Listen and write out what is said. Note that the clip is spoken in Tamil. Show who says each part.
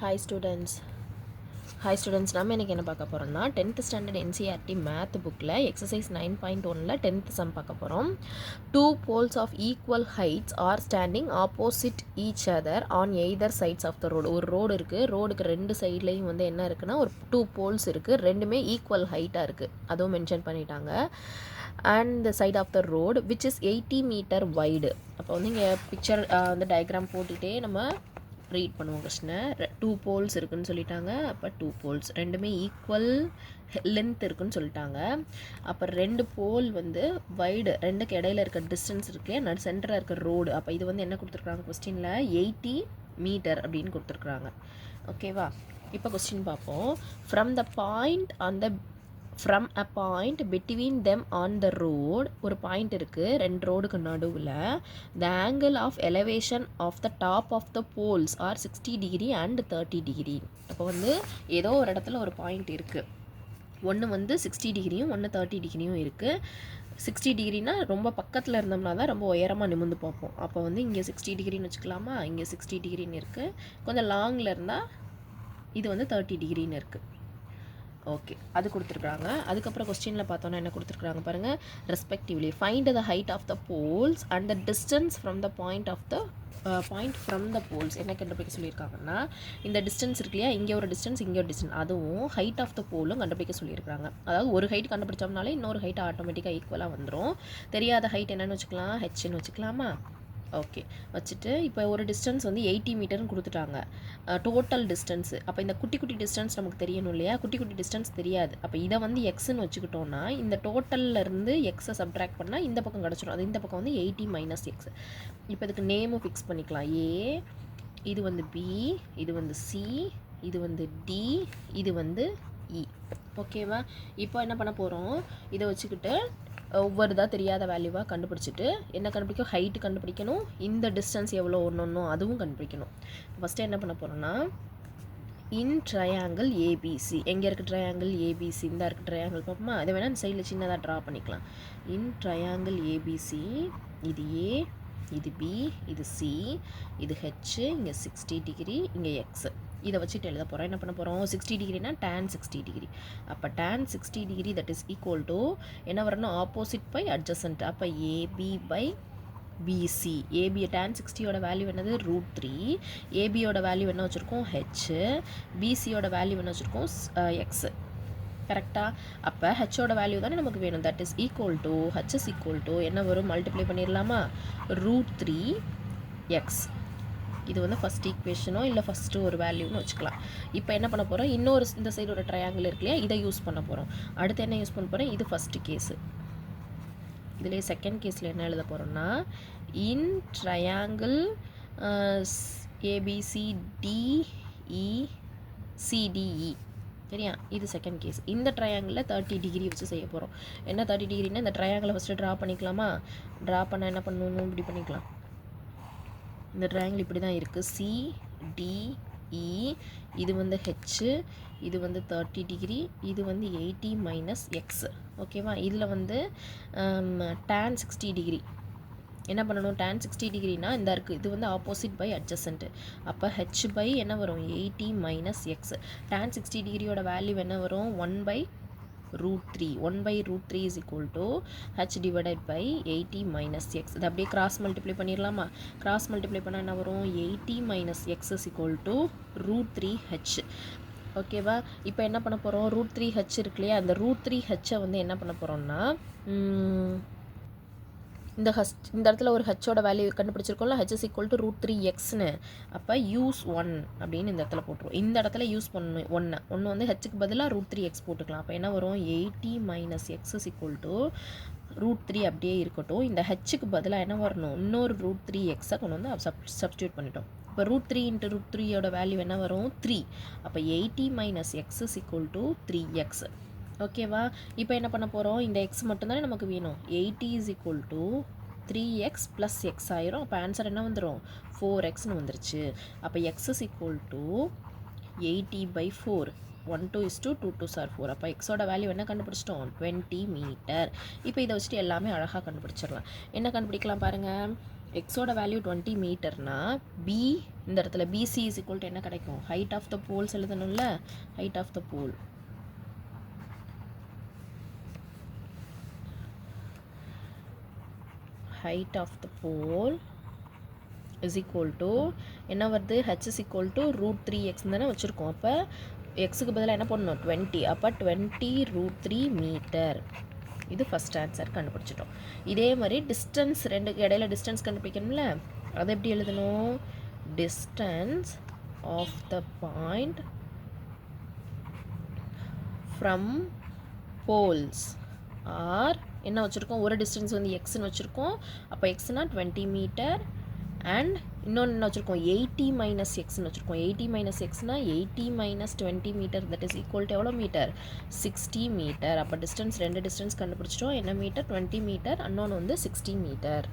Speaker 1: Hi students. நம்ம இன்றைக்கி என்ன பார்க்க போகிறோம்னா 10th ஸ்டாண்டர்ட் NCERT மேத் புக்கில் எக்ஸசைஸ் 9.1ல் 10th சம் பார்க்க போகிறோம். 2 poles of equal heights are standing opposite each other on either sides of the road. ஒரு ரோடு இருக்குது, ரோடுக்கு ரெண்டு சைட்லேயும் வந்து என்ன இருக்குன்னா ஒரு 2 poles இருக்குது, ரெண்டுமே ஈக்குவல் ஹைட்டாக இருக்குது, அதுவும் மென்ஷன் பண்ணிட்டாங்க. And the side of the road which is 80 metre wide. அப்போ வந்து இங்கே பிக்சர் வந்து டயக்ராம் போட்டுகிட்டே நம்ம ரீட் பண்ணுவோம் கொஸ்டினை. 2 போல்ஸ் இருக்குதுன்னு சொல்லிட்டாங்க. அப்போ 2 போல்ஸ் ரெண்டுமே ஈக்குவல் லென்த் இருக்குன்னு சொல்லிட்டாங்க. அப்போ 2 போல் வந்து வைடு, ரெண்டுக்கு இடையில இருக்க டிஸ்டன்ஸ் இருக்கு, சென்டராக இருக்க ரோடு. அப்போ இது வந்து என்ன கொடுத்துருக்காங்க கொஸ்டினில் 80 மீட்டர் அப்படின்னு கொடுத்துருக்குறாங்க. ஓகேவா? இப்போ கொஸ்டின் பார்ப்போம். From a point between them on the road, ஒரு பாயிண்ட் இருக்குது, ரெண்டு ரோடுக்கு நடுவில். the angle of elevation of the top of the poles are 60 degree and 30 degree. அப்போ வந்து ஏதோ ஒரு இடத்துல ஒரு பாயிண்ட் இருக்குது, ஒன்று வந்து 60 டிகிரியும் ஒன்று 30 டிகிரியும் இருக்குது. 60 டிகிரினா ரொம்ப பக்கத்தில் இருந்தோம்னா தான் ரொம்ப உயரமாக நிமிர்ந்து பார்ப்போம். அப்போ வந்து இங்கே 60 டிகிரின்னு வச்சுக்கலாமா, இங்கே 60 டிகிரின்னு இருக்குது. கொஞ்சம் லாங்கில் இருந்தால் இது வந்து 30 டிகிரின்னு இருக்குது. ஓகே, அது கொடுத்துருக்குறாங்க. அதுக்கப்புறம் கொஸ்டினில் பார்த்தோன்னா என்ன கொடுத்துருக்குறாங்க பாருங்கள். Respectively find the height of the poles and the distance from the point from the poles. என்ன கண்டுபிடிக்க சொல்லியிருக்காங்கன்னா, இந்த டிஸ்டன்ஸ் இருக்கு இல்லையா, இங்கே ஒரு டிஸ்டன்ஸ் இங்கே ஒரு டிஸ்டன்ஸ், அதுவும் ஹைட் ஆஃப் த போலும் கண்டுபிடிக்க சொல்லியிருக்காங்க. அதாவது ஒரு ஹைட் கண்டுபிடிச்சோம்னாலே இன்னொரு ஹைட் ஆட்டோமேட்டிக்காக ஈக்குவலாக வந்துடும். தெரியாத ஹைட் என்னென்னு வச்சுக்கலாம், ஹெச்ன்னு வச்சுக்கலாமா. ஓகே, வச்சுட்டு இப்போ ஒரு டிஸ்டன்ஸ் வந்து 80 மீட்டர்னு கொடுத்துட்டாங்க, டோட்டல் டிஸ்டன்ஸு. அப்போ இந்த குட்டி குட்டி டிஸ்டன்ஸ் நமக்கு தெரியணும் இல்லையா, குட்டி குட்டி டிஸ்டன்ஸ் தெரியாது. அப்போ இதை வந்து எக்ஸ்ன்னு வச்சுக்கிட்டோன்னா இந்த டோட்டல்லேருந்து எக்ஸை சப்ட்ராக்ட் பண்ணால் இந்த பக்கம் கிடச்சிடும். அது இந்த பக்கம் வந்து 80 மைனஸ் எக்ஸ். இப்போ இதுக்கு நேமும் ஃபிக்ஸ் பண்ணிக்கலாம். ஏ, இது வந்து பி, இது வந்து சி, இது வந்து டி, இது வந்து இ. ஓகேவா? இப்போ என்ன பண்ண போகிறோம், இதை வச்சுக்கிட்டு ஒவ்வொரு இதாக தெரியாத வேல்யூவாக கண்டுபிடிச்சிட்டு என்ன கண்டுபிடிக்கும், ஹைட்டு கண்டுபிடிக்கணும், இந்த டிஸ்டன்ஸ் எவ்வளோ ஒன்று அதுவும் கண்டுபிடிக்கணும். ஃபஸ்ட்டு என்ன பண்ண போகிறோன்னா, இன் ட்ரையாங்கிள் ஏபிசி, எங்கே இருக்குது ட்ரையாங்கிள் ஏபிசி, இந்த இருக்குது ட்ரையாங்கிள் பார்ப்போமா. அதை வேணால் இந்த சைடில் சின்னதாக ட்ரா பண்ணிக்கலாம். இன் ட்ரையாங்கிள் ஏபிசி, இது ஏ, இது பி, இது சி, இது ஹெச், இங்கே 60 டிகிரி, இங்கே எக்ஸ். இதை வச்சுட்டு எழுத போகிறோம். என்ன பண்ண போகிறோம், 60 டிகிரினா tan 60 டிகிரி. அப்போ tan 60 degree that is equal to என்ன வரணும், ஆப்போசிட் பை அட்ஜசன்ட். அப்போ AB by BC. AB tan 60யோட வேல்யூ என்னது √3, ஏபியோட வேல்யூ என்ன வச்சுருக்கோம் ஹெச், பிசியோட வேல்யூ என்ன வச்சுருக்கோம் எக்ஸ். கரெக்டாக? அப்போ ஹெச்சோட வேல்யூ தானே நமக்கு வேணும். That is equal to H is equal to என்ன வரும், மல்டிப்ளை பண்ணிடலாமா, √3 எக்ஸ். இது வந்து ஃபஸ்ட் ஈக்குவேஷனோ இல்லை ஃபஸ்ட்டு ஒரு வேல்யூன்னு வச்சுக்கலாம். இப்போ என்ன பண்ண போகிறோம், இன்னொரு இந்த சைடு ஒரு ட்ரையாங்கிள் இருக்கு இல்லையா, இதை யூஸ் பண்ண போகிறோம். அடுத்து என்ன யூஸ் பண்ண போகிறோம், இது ஃபஸ்ட்டு கேஸு. இதுலேயே செகண்ட் கேஸில் என்ன எழுத போகிறோம்னா, இன் ட்ரையாங்கிள் ABCDECDE. சரியா? இது செகண்ட் கேஸ். இந்த ட்ரையாங்கிளில் 30 டிகிரி வச்சு செய்ய போகிறோம். என்ன 30 டிகிரின்னா, இந்த ட்ரையாங்கிளை ஃபஸ்ட்டு ட்ரா பண்ணிக்கலாமா. ட்ரா பண்ண என்ன பண்ணணும், இப்படி பண்ணிக்கலாம். இந்த ட்ரையாங்கிள் இப்படி தான் இருக்குது, CDE. இது வந்து ஹெச், இது வந்து 30 டிகிரி, இது வந்து 80 மைனஸ் எக்ஸ். ஓகேவா? இதில் வந்து tan 60 டிகிரி என்ன பண்ணணும், tan 60 டிகிரினா இந்த இருக்குது, இது வந்து ஆப்போசிட் பை அட்ஜசன்ட். அப்போ ஹெச் பை என்ன வரும், 80 மைனஸ் எக்ஸ். tan 60 டிகிரியோட வேல்யூ என்ன வரும், 1/√3. 1/√3 is equal to h divided by 80 minus x. இது அப்படியே கிராஸ் மல்டிப்ளை பண்ணிடலாமா. கிராஸ் மல்டிப்ளை பண்ணால் என்ன வரும், 80 minus x is equal to √3h. ஓகேவா? இப்போ என்ன பண்ண போகிறோம், √3h இருக்கு இல்லையா, அந்த √3h வந்து என்ன பண்ண போகிறோம்னா, இந்த இடத்துல ஒரு ஹெச்சோட வேல்யூ கண்டுபிடிச்சிருக்கோம்ல, ஹெச் இஸ் ஈக்குவல் டு √3xன்னு. அப்போ யூஸ் 1 அப்படின்னு இந்த இடத்துல போட்டுருவோம். இந்த இடத்துல யூஸ் பண்ணணும் ஒன்று வந்து ஹெச்சுக்கு பதிலாக √3x போட்டுக்கலாம். அப்போ என்ன வரும், 80 minus X is equal to √3 அப்படியே இருக்கட்டும். இந்த ஹெச்சுக்கு பதிலாக என்ன வரணும், இன்னொரு √3xை கொண்டு வந்து சப்ஸ்டியூட் பண்ணிட்டோம். இப்போ √3 × √3யோட வேல்யூ என்ன வரும், 3. அப்போ 80 minus X is equal to 3x. ஓகேவா? இப்போ என்ன பண்ண போகிறோம், இந்த எக்ஸ் மட்டும்தானே நமக்கு வேணும். 80 is equal to 3x plus X ஆயிரும். அப்போ ஆன்சர் என்ன வந்துடும், 4xன்னு வந்துருச்சு. அப்போ X is equal to 80/4. 1 2 is 2 2 2s are 4. அப்போ எக்ஸோட வேல்யூ என்ன கண்டுபிடிச்சிட்டோம், 20 மீட்டர். இப்போ இதை வச்சுட்டு எல்லாமே அழகாக கண்டுபிடிச்சிடலாம். என்ன கண்டுபிடிக்கலாம் பாருங்கள், எக்ஸோட வேல்யூ 20 மீட்டர்னா பி இந்த இடத்துல பிசி இஸ் ஈக்குவல் டு என்ன கிடைக்கும், ஹைட் ஆஃப் த போல்ஸ் எழுதணும்ல, height of the pole. Height of the pole is equal to என்ன வருது, H is equal to √3x தானே வச்சுருக்கோம். அப்போ எக்ஸுக்கு பதிலாக என்ன பண்ணணும் 20, அப்போ 20√3 மீட்டர். இது ஃபஸ்ட் ஆன்சர் கண்டுபிடிச்சிட்டோம். இதே மாதிரி டிஸ்டன்ஸ் ரெண்டுக்கு இடையில டிஸ்டன்ஸ் கண்டுபிடிக்கணும்ல, அதை எப்படி எழுதணும், distance of the point from poles are என்ன வச்சுருக்கோம், ஒரு டிஸ்டன்ஸ் வந்து எக்ஸ்ன்னு வச்சுருக்கோம். அப்போ எக்ஸ்னா 20 மீட்டர் அண்ட் இன்னொன்று என்ன வச்சுருக்கோம் 80 மைனஸ் எக்ஸ்ன்னு வச்சுருக்கோம். 80 மைனஸ் எக்ஸ்னா 80 minus 20 metre, that is equal to எவ்வளோ மீட்டர், 60 மீட்டர். அப்போ டிஸ்டன்ஸ் ரெண்டு டிஸ்டன்ஸ் கண்டுபிடிச்சிட்டோம். என்ன மீட்டர், 20 மீட்டர், இன்னொன்று வந்து 60 மீட்டர்.